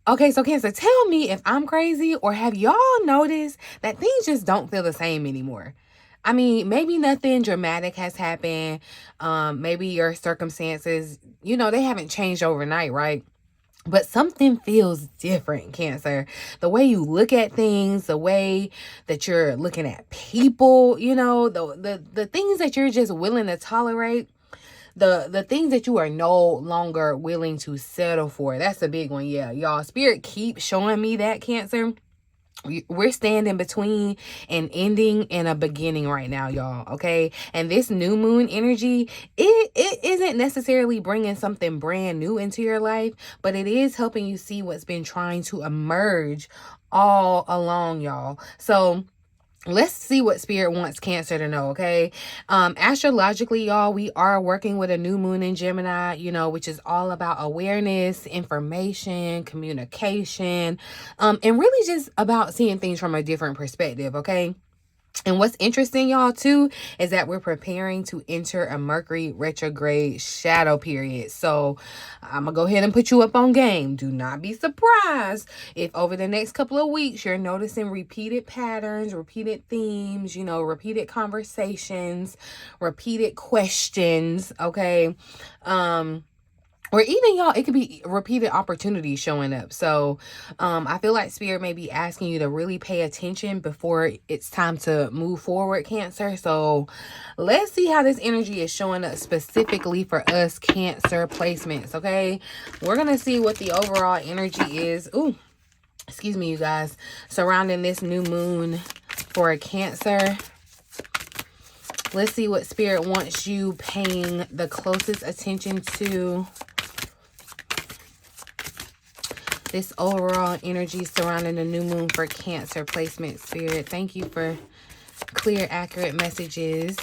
Okay, so Cancer, tell me if I'm crazy, or have y'all noticed that things just don't feel the same anymore? I mean, maybe nothing dramatic has happened. Maybe your circumstances, they haven't changed overnight, right? But something feels different, Cancer. The way you look at things, the way that you're looking at people, the things that you're just willing to tolerate, the things that you are no longer willing to settle for. That's a big one. Yeah, y'all. Spirit keeps showing me that, Cancer. We're standing between an ending and a beginning right now, y'all. Okay, and this new moon energy, it isn't necessarily bringing something brand new into your life, but it is helping you see what's been trying to emerge all along, y'all. So let's see what Spirit wants Cancer to know, okay? Astrologically, y'all, we are working with a new moon in Gemini, which is all about awareness, information, communication, and really just about seeing things from a different perspective, okay? And what's interesting, y'all, too, is that we're preparing to enter a Mercury retrograde shadow period. So I'm going to go ahead and put you up on game. Do not be surprised if over the next couple of weeks you're noticing repeated patterns, repeated themes, repeated conversations, repeated questions, okay? Or even, y'all, it could be repeated opportunities showing up. So I feel like Spirit may be asking you to really pay attention before it's time to move forward, Cancer. So let's see how this energy is showing up specifically for us Cancer placements, okay? We're going to see what the overall energy is. Ooh, excuse me, you guys. Surrounding this new moon for a Cancer. Let's see what Spirit wants you paying the closest attention to. This overall energy surrounding the new moon for Cancer placement, Spirit. Thank you for clear, accurate messages.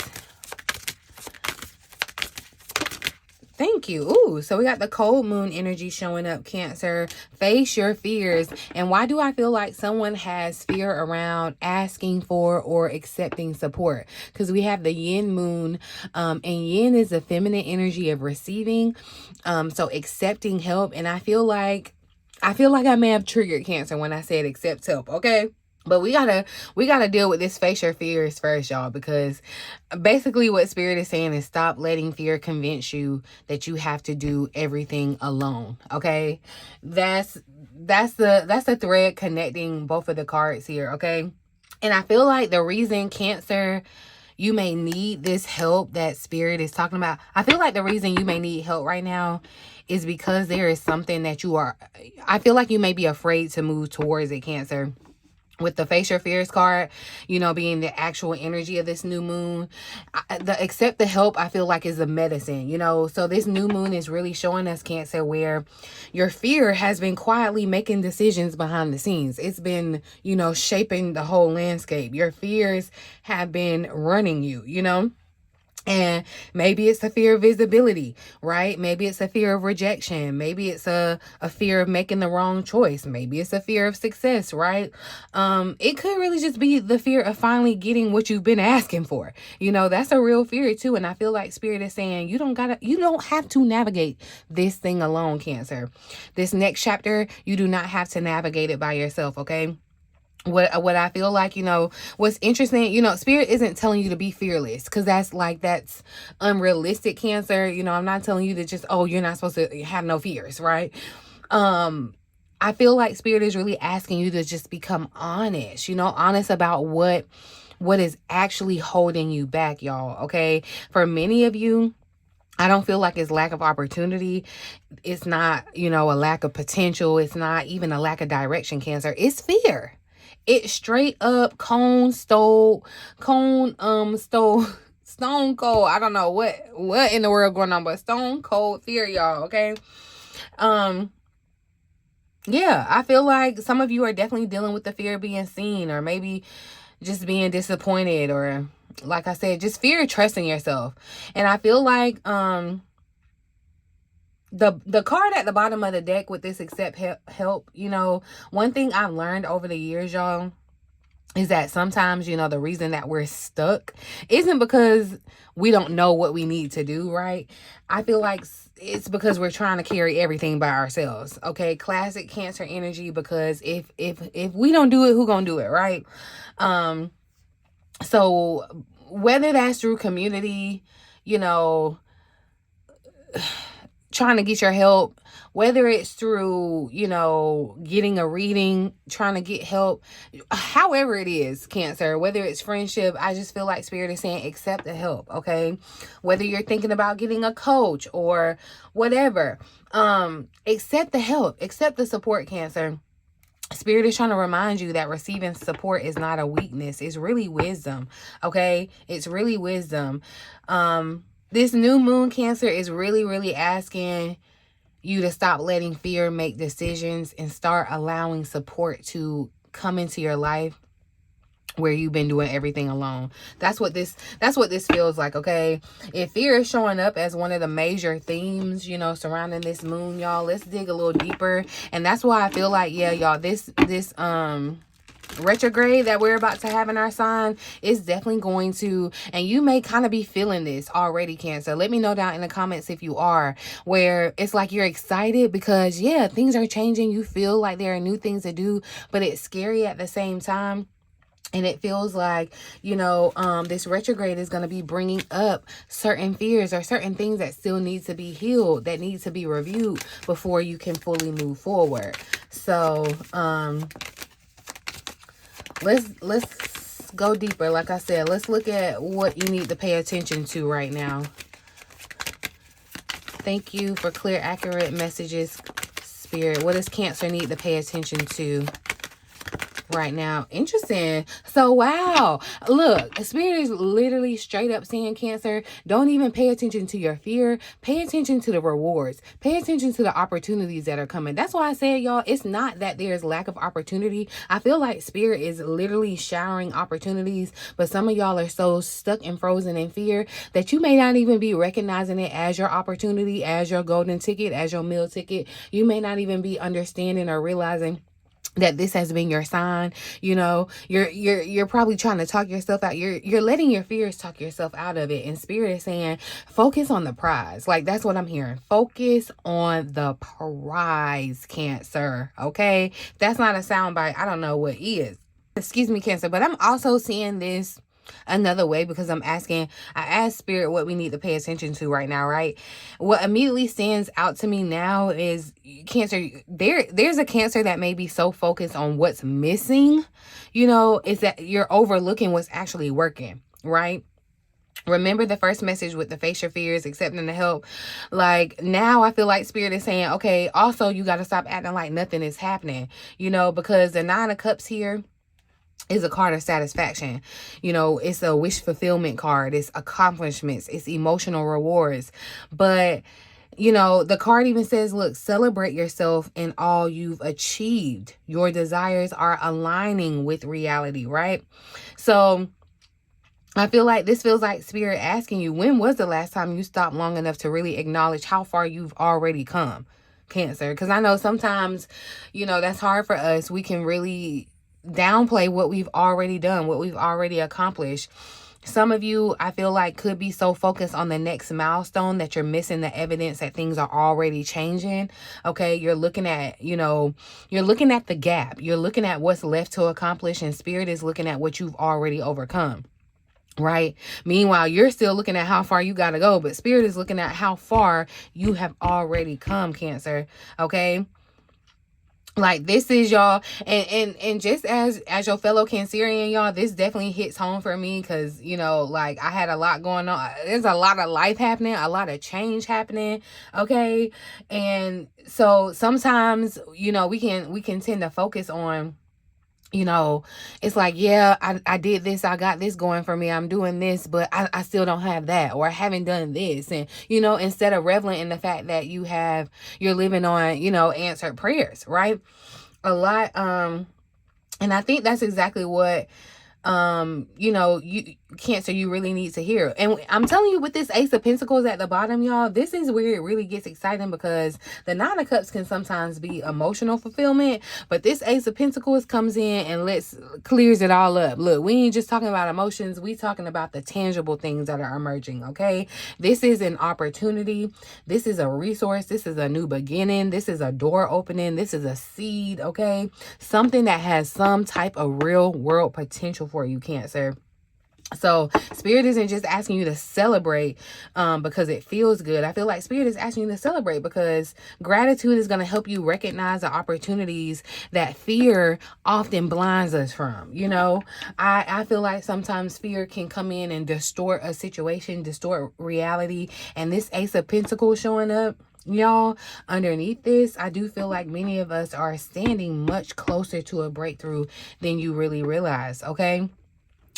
Thank you. Ooh, so we got the cold moon energy showing up, Cancer. Face your fears. And why do I feel like someone has fear around asking for or accepting support? Because we have the yin moon, and yin is the feminine energy of receiving. So accepting help. And I feel like I may have triggered Cancer when I said accept help, okay? But we gotta deal with this face your fears first, y'all, because basically what Spirit is saying is stop letting fear convince you that you have to do everything alone, okay? That's the thread connecting both of the cards here, okay? And I feel like the reason, Cancer, you may need this help that Spirit is talking about. I feel like the reason you may need help right now is because there is something that I feel like you may be afraid to move towards it, Cancer. With the face your fears card, being the actual energy of this new moon, accept the help, I feel like, is the medicine, so this new moon is really showing us, Cancer, where your fear has been quietly making decisions behind the scenes. It's been, shaping the whole landscape. Your fears have been running you, and maybe it's a fear of visibility, right? Maybe it's a fear of rejection. Maybe it's a fear of making the wrong choice. Maybe it's a fear of success, right? It could really just be the fear of finally getting what you've been asking for. That's a real fear too. And I feel like Spirit is saying you don't have to navigate this thing alone, Cancer. This next chapter, you do not have to navigate it by yourself, okay? What I feel like, what's interesting, Spirit isn't telling you to be fearless, because that's unrealistic, Cancer. I'm not telling you to just, you're not supposed to have no fears, right? I feel like Spirit is really asking you to just become honest, honest about what is actually holding you back, y'all, okay? For many of you, I don't feel like it's lack of opportunity. It's not, a lack of potential. It's not even a lack of direction, Cancer. It's fear. It's straight up stone cold. I don't know what in the world going on, but stone cold fear, y'all, okay? Yeah, I feel like some of you are definitely dealing with the fear of being seen, or maybe just being disappointed, or like I said, just fear of trusting yourself. And I feel like the card at the bottom of the deck with this accept help, one thing I've learned over the years, y'all, is that sometimes, the reason that we're stuck isn't because we don't know what we need to do, right? I feel like it's because we're trying to carry everything by ourselves. Okay, classic Cancer energy, because if we don't do it, who gonna do it, right? So whether that's through community, you know, trying to get your help, whether it's through, you know, getting a reading, trying to get help, however it is, Cancer, whether it's friendship, I just feel like Spirit is saying accept the help, okay? Whether you're thinking about getting a coach or whatever, accept the help, accept the support, Cancer. Spirit is trying to remind you that receiving support is not a weakness. It's really wisdom, okay? It's really wisdom. This new moon, Cancer, is really asking you to stop letting fear make decisions and start allowing support to come into your life where you've been doing everything alone. That's what this feels like, okay? If fear is showing up as one of the major themes, you know, surrounding this moon, y'all, let's dig a little deeper. And that's why I feel like, yeah, y'all, this retrograde that we're about to have in our sign is definitely going to, and you may kind of be feeling this already, Cancer. Let me know down in the comments if you are, where it's like you're excited because, yeah, things are changing. You feel like there are new things to do, but it's scary at the same time. And it feels like, you know, this retrograde is going to be bringing up certain fears or certain things that still need to be healed, that need to be reviewed before you can fully move forward. So, let's go deeper. Like I said, let's look at what you need to pay attention to right now. Thank you for clear, accurate messages, Spirit. What does Cancer need to pay attention to right now? Interesting. So, wow. Look, Spirit is literally straight up saying, Cancer, don't even pay attention to your fear. Pay attention to the rewards. Pay attention to the opportunities that are coming. That's why I said, y'all, it's not that there's lack of opportunity. I feel like Spirit is literally showering opportunities, but some of y'all are so stuck and frozen in fear that you may not even be recognizing it as your opportunity, as your golden ticket, as your meal ticket. You may not even be understanding or realizing that this has been your sign. You know, you're probably trying to talk yourself out. You're letting your fears talk yourself out of it. And Spirit is saying, focus on the prize. Like, that's what I'm hearing. Focus on the prize, Cancer. Okay, that's not a soundbite. I don't know what is. Excuse me, Cancer. But I'm also seeing this another way, because I asked Spirit what we need to pay attention to right now, right? What immediately stands out to me now is, Cancer, there's a Cancer that may be so focused on what's missing, you know, is that you're overlooking what's actually working, right? Remember the first message with the face your fears, accepting the help. Like, now I feel like Spirit is saying, okay, also you got to stop acting like nothing is happening, you know, because the 9 of Cups here is a card of satisfaction. You know, it's a wish fulfillment card. It's accomplishments. It's emotional rewards. But, you know, the card even says, look, celebrate yourself in all you've achieved. Your desires are aligning with reality, right? So I feel like this feels like Spirit asking you, when was the last time you stopped long enough to really acknowledge how far you've already come, Cancer? Because I know sometimes, you know, that's hard for us. We can really downplay what we've already done, what we've already accomplished. Some of you, I feel like, could be so focused on the next milestone that you're missing the evidence that things are already changing. Okay, you're looking at, you know, you're looking at the gap. You're looking at what's left to accomplish, and Spirit is looking at what you've already overcome, right? Meanwhile, you're still looking at how far you got to go, but Spirit is looking at how far you have already come, Cancer. Okay, like, this is y'all, and just as your fellow Cancerian, y'all, this definitely hits home for me, because, you know, like, I had a lot going on. There's a lot of life happening, a lot of change happening, okay? And so sometimes, you know, we can tend to focus on, you know, it's like, yeah, I did this, I got this going for me, I'm doing this, but I still don't have that, or I haven't done this. And, you know, instead of reveling in the fact that you're living on, you know, answered prayers, right? A lot, and I think that's exactly what, you know, Cancer, you really need to hear. And I'm telling you, with this Ace of Pentacles at the bottom, y'all, this is where it really gets exciting, because the Nine of Cups can sometimes be emotional fulfillment, but this Ace of Pentacles comes in and clears it all up. Look, we ain't just talking about emotions, we talking about the tangible things that are emerging, okay? This is an opportunity, this is a resource, this is a new beginning, this is a door opening, this is a seed, okay? Something that has some type of real world potential for you, Cancer. So Spirit isn't just asking you to celebrate because it feels good. I feel like Spirit is asking you to celebrate because gratitude is going to help you recognize the opportunities that fear often blinds us from. You know, I feel like sometimes fear can come in and distort a situation, distort reality. And this Ace of Pentacles showing up, y'all, underneath this, I do feel like many of us are standing much closer to a breakthrough than you really realize, okay?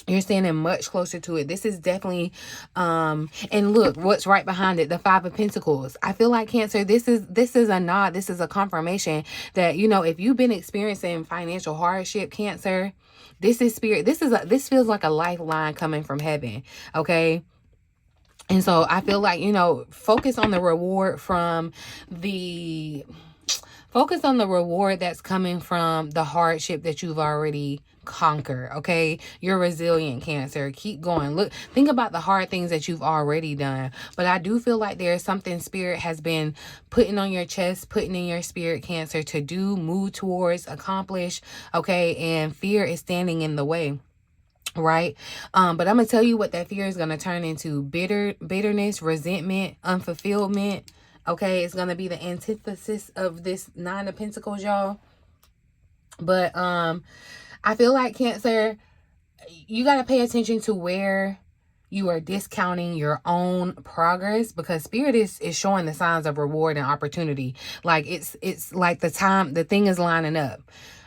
You're standing much closer to it. This is definitely, and look, what's right behind it, the Five of Pentacles. I feel like, Cancer, this is a nod, this is a confirmation that, you know, if you've been experiencing financial hardship, Cancer, this is Spirit. This feels like a lifeline coming from heaven, okay? And so I feel like, you know, focus on the reward that's coming from the hardship that you've already conquered, okay? You're resilient, Cancer. Keep going. Look, think about the hard things that you've already done. But I do feel like there's something Spirit has been putting on your chest, putting in your spirit, Cancer, to do, move towards, accomplish, okay? And fear is standing in the way. Right? But I'm gonna tell you what that fear is gonna turn into: bitterness, resentment, unfulfillment. Okay, it's gonna be the antithesis of this Nine of Pentacles, y'all. But I feel like, Cancer, you gotta pay attention to where you are discounting your own progress, because Spirit is showing the signs of reward and opportunity. Like it's like the thing is lining up.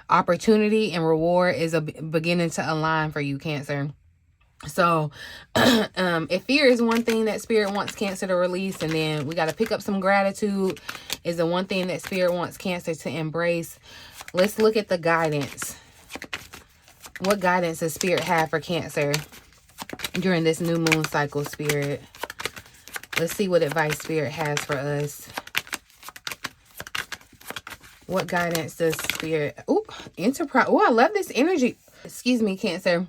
Opportunity and reward is beginning to align for you, Cancer. So if fear is one thing that Spirit wants Cancer to release, and then we got to pick up some gratitude is the one thing that Spirit wants Cancer to embrace. Let's look at the guidance. What guidance does Spirit have for Cancer during this new moon cycle, Spirit? Let's see what advice Spirit has for us. What guidance does Spirit... Oh, Enterprise. Oh, I love this energy. Excuse me, Cancer.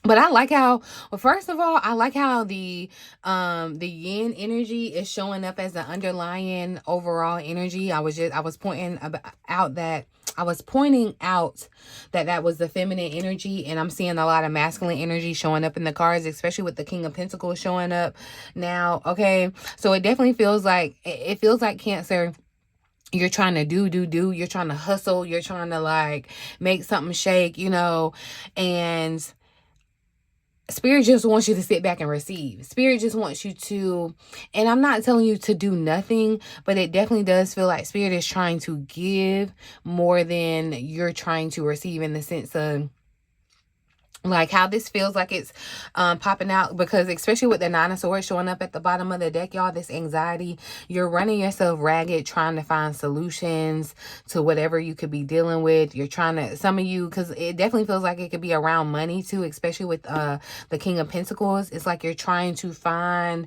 But I like how, well, first of all, I like how the yin energy is showing up as the underlying overall energy. I was pointing out that that was the feminine energy, and I'm seeing a lot of masculine energy showing up in the cards, especially with the King of Pentacles showing up now. Okay, so it definitely feels like Cancer, you're trying to do, you're trying to hustle, you're trying to like make something shake, you know, and Spirit just wants you to sit back and receive. Spirit just wants you to, and I'm not telling you to do nothing, but it definitely does feel like Spirit is trying to give more than you're trying to receive, in the sense of like how this feels like it's popping out, because especially with the Nine of Swords showing up at the bottom of the deck, y'all, this anxiety, you're running yourself ragged trying to find solutions to whatever you could be dealing with. You're trying to, some of you, because it definitely feels like it could be around money too, especially with the King of Pentacles. It's like you're trying to find,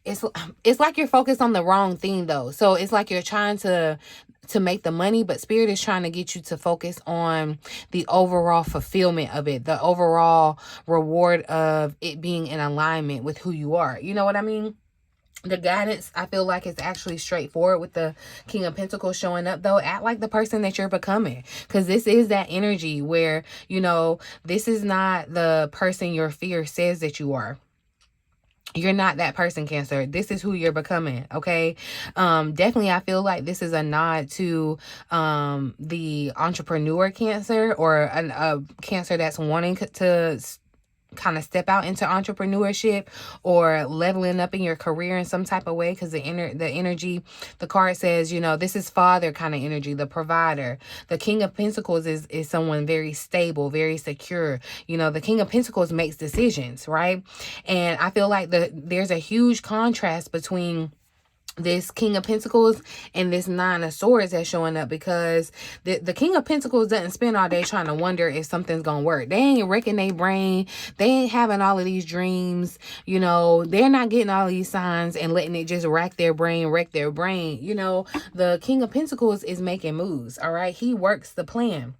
it's like you're focused on the wrong thing though. So it's like you're trying to make the money, but Spirit is trying to get you to focus on the overall fulfillment of it, the overall reward of it being in alignment with who you are. You know what I mean? The guidance, I feel like, is actually straightforward with the King of Pentacles showing up though. Act like the person that you're becoming, because this is that energy where, you know, this is not the person your fear says that you are. You're not that person, Cancer. This is who you're becoming, okay? Definitely, I feel like this is a nod to the entrepreneur, Cancer, or a Cancer that's wanting to kind of step out into entrepreneurship or leveling up in your career in some type of way, because the energy, the card says, you know, this is father kind of energy, the provider. The King of Pentacles is someone very stable, very secure. You know, the King of Pentacles makes decisions, right? And I feel like there's a huge contrast between this King of Pentacles and this Nine of Swords that's showing up, because the King of Pentacles doesn't spend all day trying to wonder if something's gonna work. They ain't wrecking their brain. They ain't having all of these dreams. You know, they're not getting all these signs and letting it just wreck their brain. You know, the King of Pentacles is making moves. All right. He works the plan.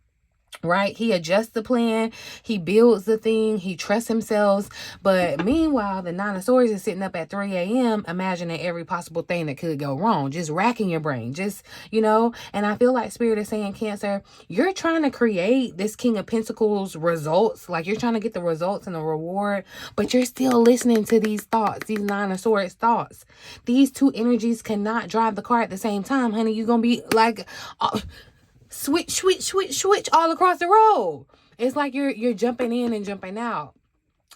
Right? He adjusts the plan. He builds the thing. He trusts himself. But meanwhile, the Nine of Swords is sitting up at 3 a.m. imagining every possible thing that could go wrong. Just racking your brain. Just, you know, and I feel like Spirit is saying, Cancer, you're trying to create this King of Pentacles results. Like you're trying to get the results and the reward, but you're still listening to these thoughts, these Nine of Swords thoughts. These two energies cannot drive the car at the same time, honey. You're going to be like... switch all across the road. It's like you're jumping in and jumping out.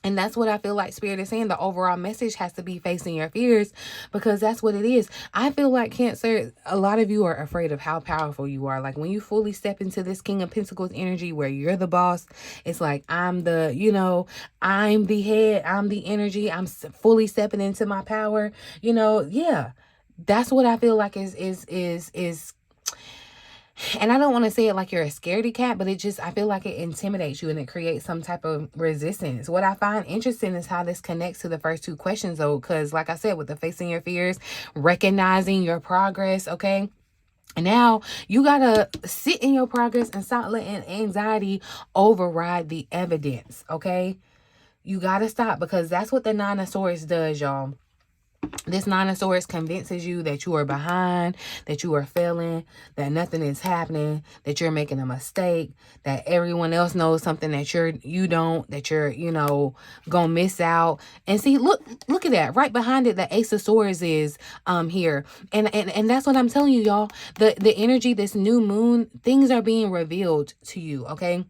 And that's what I feel like Spirit is saying. The overall message has to be facing your fears, because that's what it is. I feel like, Cancer, a lot of you are afraid of how powerful you are. Like when you fully step into this King of Pentacles energy where you're the boss, it's like I'm the, you know, I'm the head, I'm the energy, I'm fully stepping into my power. You know, yeah. That's what I feel like is and I don't want to say it like you're a scaredy cat, but it just, I feel like it intimidates you and it creates some type of resistance. What I find interesting is how this connects to the first two questions, though, because like I said, with the facing your fears, recognizing your progress, okay? And now you got to sit in your progress and stop letting anxiety override the evidence, okay? You got to stop, because that's what the Nine of Swords does, y'all. This Nine of Swords convinces you that you are behind, that you are failing, that nothing is happening, that you're making a mistake, that everyone else knows something that you don't, that you're, you know, gonna miss out. And see, look at that. Right behind it, the Ace of Swords is here. And that's what I'm telling you, y'all. The energy, this new moon, things are being revealed to you, okay?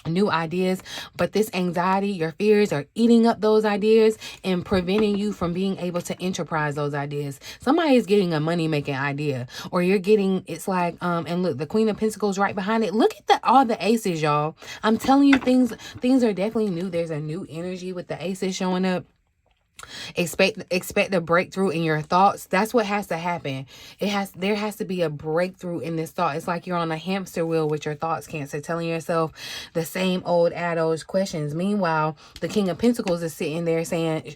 New ideas, but this anxiety, your fears are eating up those ideas and preventing you from being able to enterprise those ideas. Somebody is getting a money-making idea, or you're getting, it's like, and look, the Queen of Pentacles right behind it. Look at all the aces, y'all. I'm telling you, things are definitely new. There's a new energy with the aces showing up. Expect a breakthrough in your thoughts. That's what has to happen. There has to be a breakthrough in this thought. It's like you're on a hamster wheel with your thoughts, Cancer, telling yourself the same old adult questions. Meanwhile, the King of Pentacles is sitting there saying,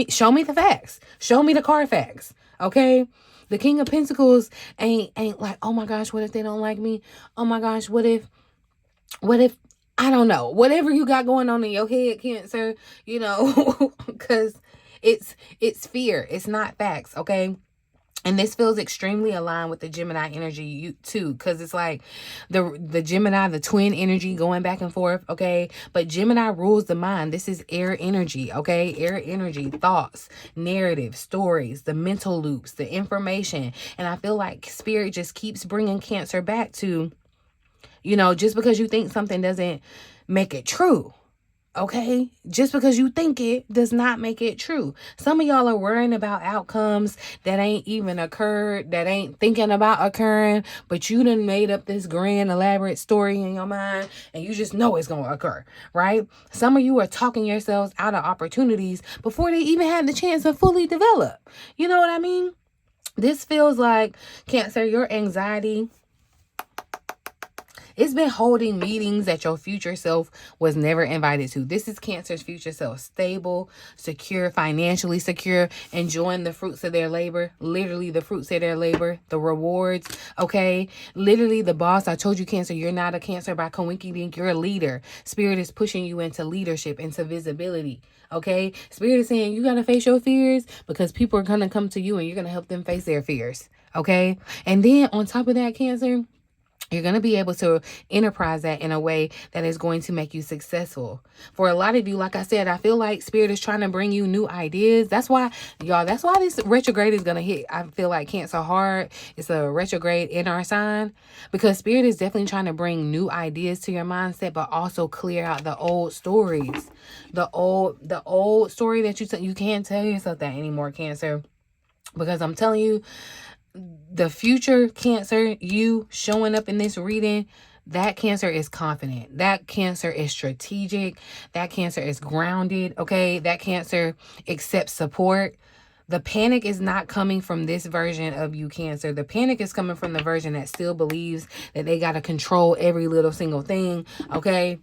show me the facts. Show me the Carfax. Okay? The King of Pentacles ain't like, oh my gosh, what if they don't like me? Oh my gosh, what if I don't know, whatever you got going on in your head, Cancer, you know, because it's fear. It's not facts, okay? And this feels extremely aligned with the Gemini energy too, because it's like the Gemini, the twin energy going back and forth, okay? But Gemini rules the mind. This is air energy, okay? Air energy, thoughts, narrative, stories, the mental loops, the information. And I feel like Spirit just keeps bringing Cancer back to, you know, just because you think something doesn't make it true. Okay, just because you think it does not make it true. Some of y'all are worrying about outcomes that ain't even occurred, that ain't thinking about occurring, but you done made up this grand elaborate story in your mind and you just know it's going to occur, right? Some of you are talking yourselves out of opportunities before they even had the chance to fully develop. You know what I mean? This feels like, Cancer, your anxiety, it's been holding meetings that your future self was never invited to. This is Cancer's future self. Stable, secure, financially secure, enjoying the fruits of their labor. Literally the fruits of their labor, the rewards, okay? Literally the boss. I told you, Cancer, you're not a Cancer by coinky dink. You're a leader. Spirit is pushing you into leadership, into visibility, okay? Spirit is saying you got to face your fears, because people are going to come to you and you're going to help them face their fears, okay? And then on top of that, Cancer, you're going to be able to enterprise that in a way that is going to make you successful. For a lot of you, like I said, I feel like Spirit is trying to bring you new ideas. That's why, y'all, that's why this retrograde is going to hit, I feel like, Cancer hard. It's a retrograde in our sign, because Spirit is definitely trying to bring new ideas to your mindset, but also clear out the old stories. The old story that you can't tell yourself that anymore, Cancer. Because I'm telling you, the future Cancer, you showing up in this reading, that Cancer is confident. That Cancer is strategic. That Cancer is grounded, okay? That Cancer accepts support. The panic is not coming from this version of you, Cancer. The panic is coming from the version that still believes that they got to control every little single thing, okay?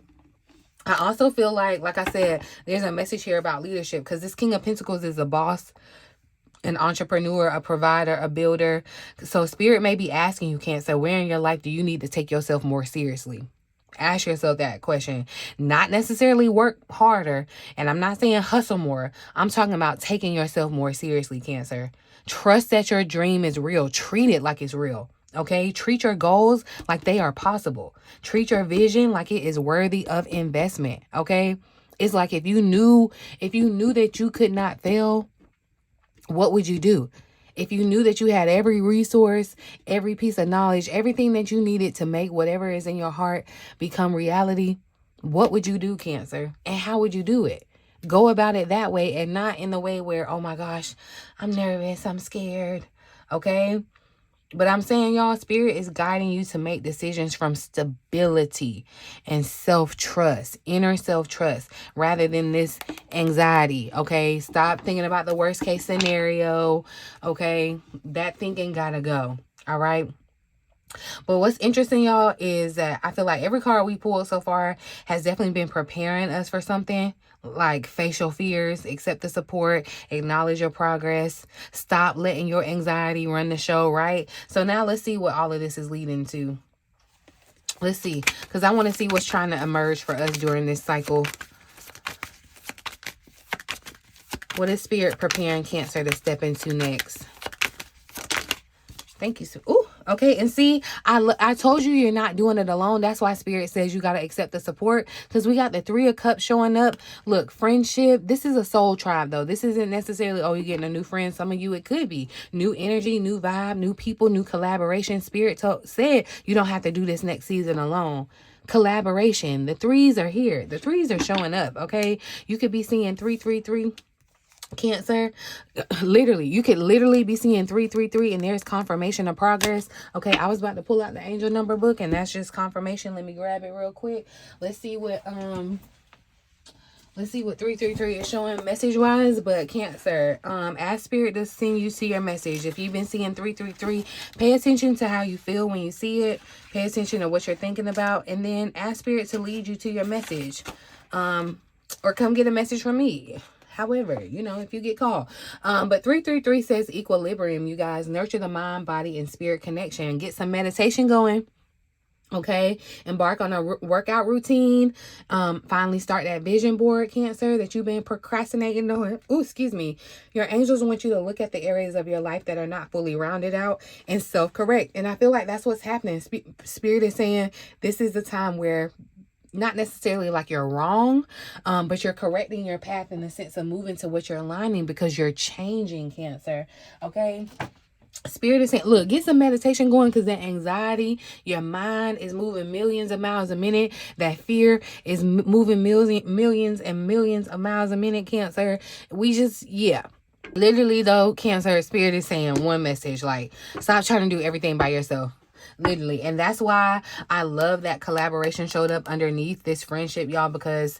I also feel like I said, there's a message here about leadership, because this King of Pentacles is a boss, an entrepreneur, a provider, a builder. So Spirit may be asking you, Cancer, where in your life do you need to take yourself more seriously? Ask yourself that question. Not necessarily work harder. And I'm not saying hustle more. I'm talking about taking yourself more seriously, Cancer. Trust that your dream is real. Treat it like it's real. Okay? Treat your goals like they are possible. Treat your vision like it is worthy of investment. Okay? It's like if you knew that you could not fail, what would you do? If you knew that you had every resource, every piece of knowledge, everything that you needed to make whatever is in your heart become reality, what would you do, Cancer? And how would you do it? Go about it that way, and not in the way where, oh my gosh, I'm nervous, I'm scared, okay? But I'm saying, y'all, Spirit is guiding you to make decisions from stability and self-trust, inner self-trust, rather than this anxiety, okay? Stop thinking about the worst case scenario, okay? That thinking gotta go, all right? But what's interesting, y'all, is that I feel like every card we pulled so far has definitely been preparing us for something. Like face your fears, accept the support, acknowledge your progress, stop letting your anxiety run the show, right? So now let's see what all of this is leading to. Let's see, because I want to see what's trying to emerge for us during this cycle. What is Spirit preparing Cancer to step into next? Thank you. Ooh, okay. And see, I told you you're not doing it alone. That's why Spirit says you got to accept the support, because we got the 3 of Cups showing up. Look, friendship. This is a soul tribe, though. This isn't necessarily, oh, you're getting a new friend. Some of you, it could be new energy, new vibe, new people, new collaboration. Spirit said you don't have to do this next season alone. Collaboration. The 3s are here. The 3s are showing up, okay? You could be seeing 333. Cancer, literally, you could literally be seeing 333 and there's confirmation of progress. Okay, I was about to pull out the angel number book, and that's just confirmation. Let me grab it real quick. Let's see what 333 is showing message wise. But Cancer, ask Spirit to send you to your message. If you've been seeing 333, pay attention to how you feel when you see it. Pay attention to what you're thinking about, and then ask Spirit to lead you to your message, or come get a message from me. However, you know, if you get called. But 333 says equilibrium, you guys. Nurture the mind, body, and spirit connection. Get some meditation going. Okay. Embark on a workout routine. Finally start that vision board, Cancer, that you've been procrastinating on. Oh, excuse me. Your angels want you to look at the areas of your life that are not fully rounded out and self-correct. And I feel like that's what's happening. Spirit is saying this is the time where, not necessarily like you're wrong, but you're correcting your path in the sense of moving to what you're aligning, because you're changing, Cancer. Okay. Spirit is saying, look, get some meditation going, because that anxiety, your mind is moving millions of miles a minute. That fear is moving millions and millions of miles a minute, Cancer. Literally though, Cancer, Spirit is saying one message, like, stop trying to do everything by yourself. Literally. And that's why I love that collaboration showed up underneath this friendship, y'all, because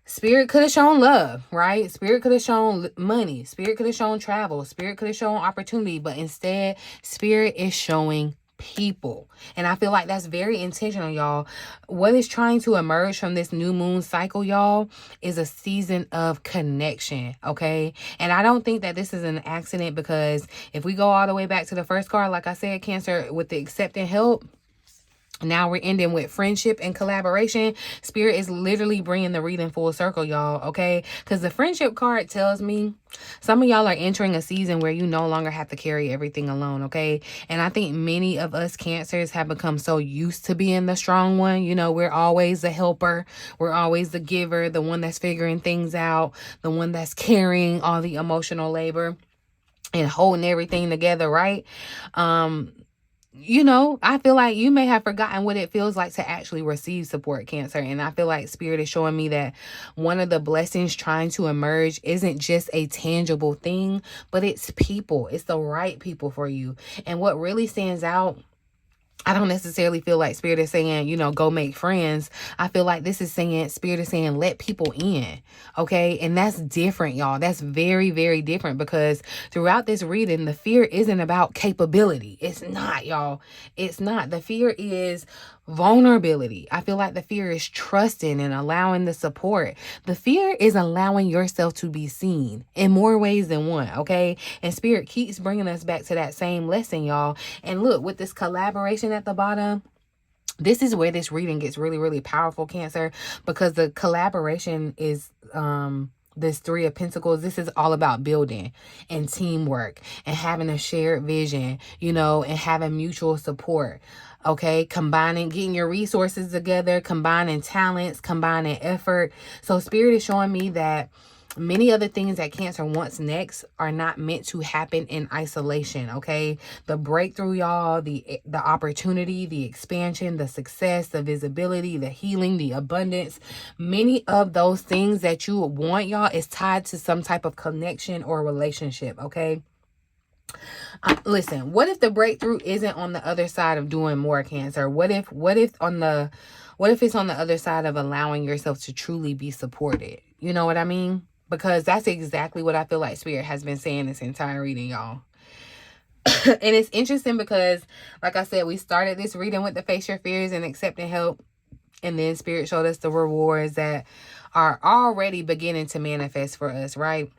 Spirit could have shown love, right? Spirit could have shown money. Spirit could have shown travel. Spirit could have shown opportunity. But instead, Spirit is showing people. And I feel like that's very intentional, y'all. What is trying to emerge from this new moon cycle, y'all, is a season of connection, okay? And I don't think that this is an accident, because if we go all the way back to the first card, like I said, Cancer, with the accepting help, now we're ending with friendship and collaboration. Spirit is literally bringing the reading full circle, y'all, okay? Because the friendship card tells me some of y'all are entering a season where you no longer have to carry everything alone, okay? And I think many of us Cancers have become so used to being the strong one. You know, we're always the helper. We're always the giver, the one that's figuring things out, the one that's carrying all the emotional labor and holding everything together, right? You know, I feel like you may have forgotten what it feels like to actually receive support, Cancer. And I feel like Spirit is showing me that one of the blessings trying to emerge isn't just a tangible thing, but it's people. It's the right people for you. And what really stands out I don't necessarily feel like Spirit is saying, you know, go make friends. I feel like this is saying, Spirit is saying, let people in. Okay. And that's different, y'all. That's very, very different, because throughout this reading, the fear isn't about capability. It's not, y'all. It's not. The fear is vulnerability. I feel like the fear is trusting and allowing the support. The fear is allowing yourself to be seen in more ways than one. Okay. And Spirit keeps bringing us back to that same lesson, y'all. And look, with this collaboration at the bottom, this is where this reading gets really, really powerful, Cancer, because the collaboration is this Three of Pentacles. This is all about building and teamwork and having a shared vision, you know, and having mutual support. Okay, combining, getting your resources together, combining talents, combining effort. So Spirit is showing me that many other things that Cancer wants next are not meant to happen in isolation. Okay, the breakthrough, y'all, the opportunity, the expansion, the success, the visibility, the healing, the abundance, many of those things that you want, y'all, is tied to some type of connection or relationship. Okay, listen, what if the breakthrough isn't on the other side of doing more, Cancer? What if it's on the other side of allowing yourself to truly be supported? You know what I mean? Because that's exactly what I feel like Spirit has been saying this entire reading, y'all. And it's interesting because, like I said, we started this reading with the face your fears and accepting help. And then Spirit showed us the rewards that are already beginning to manifest for us, right?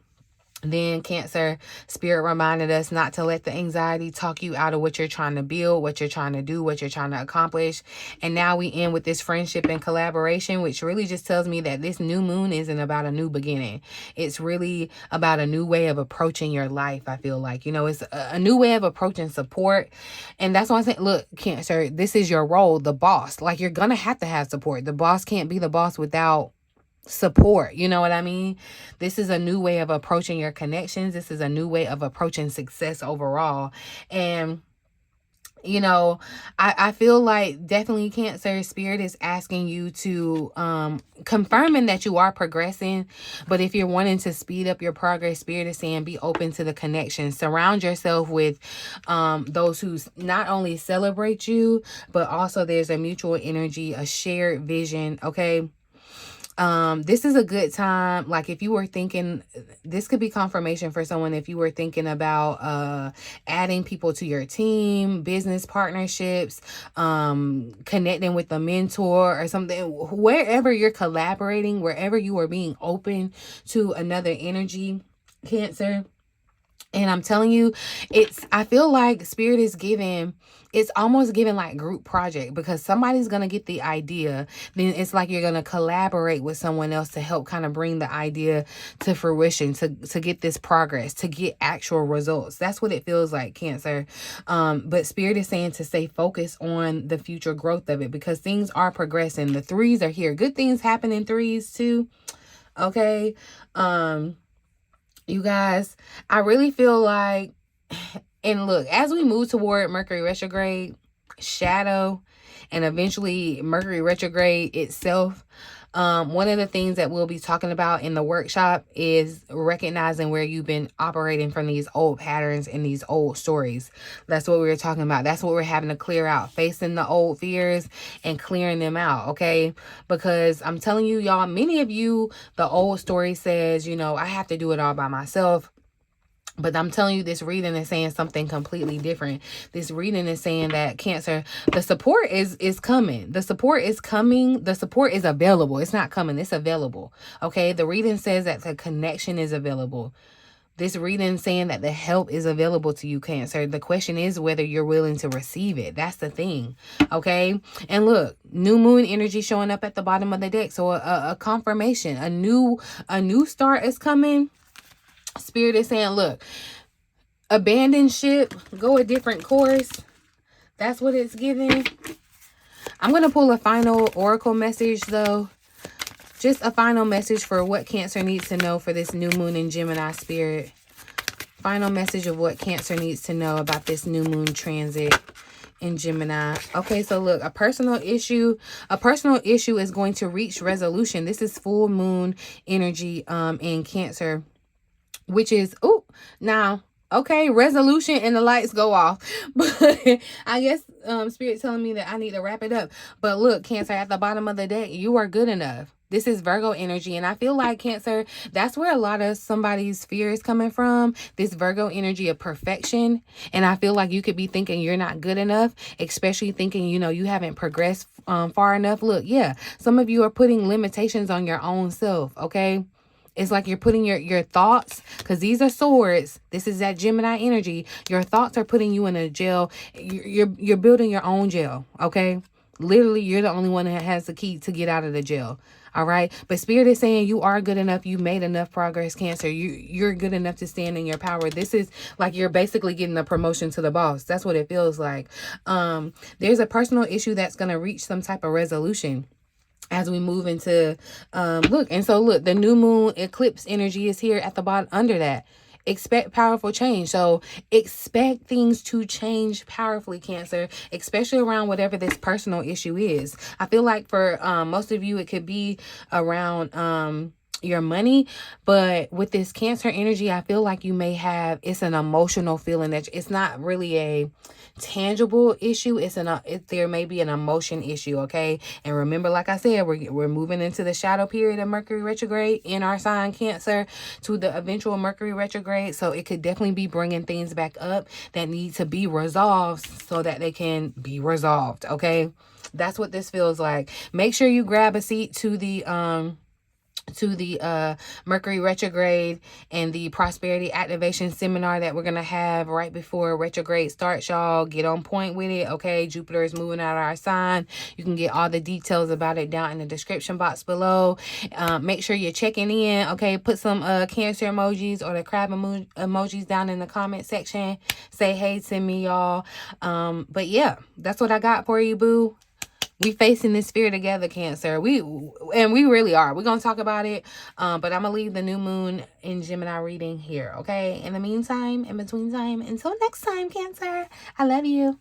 Then Cancer, Spirit reminded us not to let the anxiety talk you out of what you're trying to build, what you're trying to do, what you're trying to accomplish. And now we end with this friendship and collaboration, which really just tells me that this new moon isn't about a new beginning. It's really about a new way of approaching your life. I feel like, you know, it's a new way of approaching support. And that's why I'm saying, look, Cancer, this is your role, the boss. Like, you're going to have support. The boss can't be the boss without support. You know what I mean? This is a new way of approaching your connections. This is a new way of approaching success overall. And you know, I feel like definitely Cancer, Spirit is asking you to confirming that you are progressing. But if you're wanting to speed up your progress, Spirit is saying be open to the connection. Surround yourself with those who not only celebrate you, but also there's a mutual energy, a shared vision. Okay. This is a good time. Like, if you were thinking, this could be confirmation for someone. If you were thinking about adding people to your team, business partnerships, connecting with a mentor or something, wherever you're collaborating, wherever you are being open to another energy, Cancer. And I'm telling you, I feel like Spirit is giving, it's almost giving like group project, because somebody's going to get the idea. Then it's like you're going to collaborate with someone else to help kind of bring the idea to fruition, to get this progress, to get actual results. That's what it feels like, Cancer. But Spirit is saying to stay focused on the future growth of it, because things are progressing. The threes are here. Good things happen in threes too. Okay. You guys, I really feel like, and look, as we move toward Mercury retrograde, shadow, and eventually Mercury retrograde itself, one of the things that we'll be talking about in the workshop is recognizing where you've been operating from these old patterns and these old stories. That's what we were talking about. That's what we're having to clear out, facing the old fears and clearing them out, okay? Because I'm telling you, y'all, many of you, the old story says, you know, I have to do it all by myself. But I'm telling you, this reading is saying something completely different. This reading is saying that, Cancer, the support is coming. The support is coming. The support is available. It's not coming. It's available. Okay. The reading says that the connection is available. This reading is saying that the help is available to you, Cancer. The question is whether you're willing to receive it. That's the thing. Okay. And look, new moon energy showing up at the bottom of the deck. So a confirmation, a new start is coming. Spirit is saying, look, abandon ship, go a different course. That's what it's giving. I'm going to pull a final oracle message, though. Just a final message for what Cancer needs to know for this new moon in Gemini, Spirit. Final message of what Cancer needs to know about this new moon transit in Gemini. Okay, so look, a personal issue is going to reach resolution. This is full moon energy in Cancer. Which is, now, Okay, resolution and the lights go off. But I guess Spirit telling me that I need to wrap it up. But look, Cancer, at the bottom of the deck, you are good enough. This is Virgo energy. And I feel like, Cancer, that's where a lot of somebody's fear is coming from. This Virgo energy of perfection. And I feel like you could be thinking you're not good enough, especially thinking, you know, you haven't progressed far enough. Look, yeah, some of you are putting limitations on your own self, okay? It's like you're putting your thoughts, because these are swords. This is that Gemini energy. Your thoughts are putting you in a jail. You're building your own jail, okay? Literally, you're the only one that has the key to get out of the jail. All right. But Spirit is saying you are good enough. You made enough progress, Cancer. You're good enough to stand in your power. This is like you're basically getting a promotion to the boss. That's what it feels like. There's a personal issue that's going to reach some type of resolution as we move into look. And so look, the new moon eclipse energy is here at the bottom under that. Expect powerful change. So expect things to change powerfully, Cancer, especially around whatever this personal issue is. I feel like for most of you, it could be around your money, but with this Cancer energy, I feel like you may have, it's an emotional feeling that it's not really a tangible issue. There may be an emotion issue, okay? And remember, like I said, we're moving into the shadow period of Mercury retrograde in our sign, Cancer, to the eventual Mercury retrograde. So it could definitely be bringing things back up that need to be resolved so that they can be resolved, okay? That's what this feels like. Make sure you grab a seat to the Mercury retrograde and the prosperity activation seminar that we're gonna have right before retrograde starts, y'all. Get on point with it, okay? Jupiter is moving out of our sign. You can get all the details about it down in the description box below. Make sure you're checking in, okay? Put some Cancer emojis or the crab emojis down in the comment section. Say hey to me, y'all. But yeah, that's what I got for you, boo. We facing this fear together, Cancer. We really are. We're going to talk about it. But I'm going to leave the new moon in Gemini reading here, okay? In the meantime, in between time, until next time, Cancer, I love you.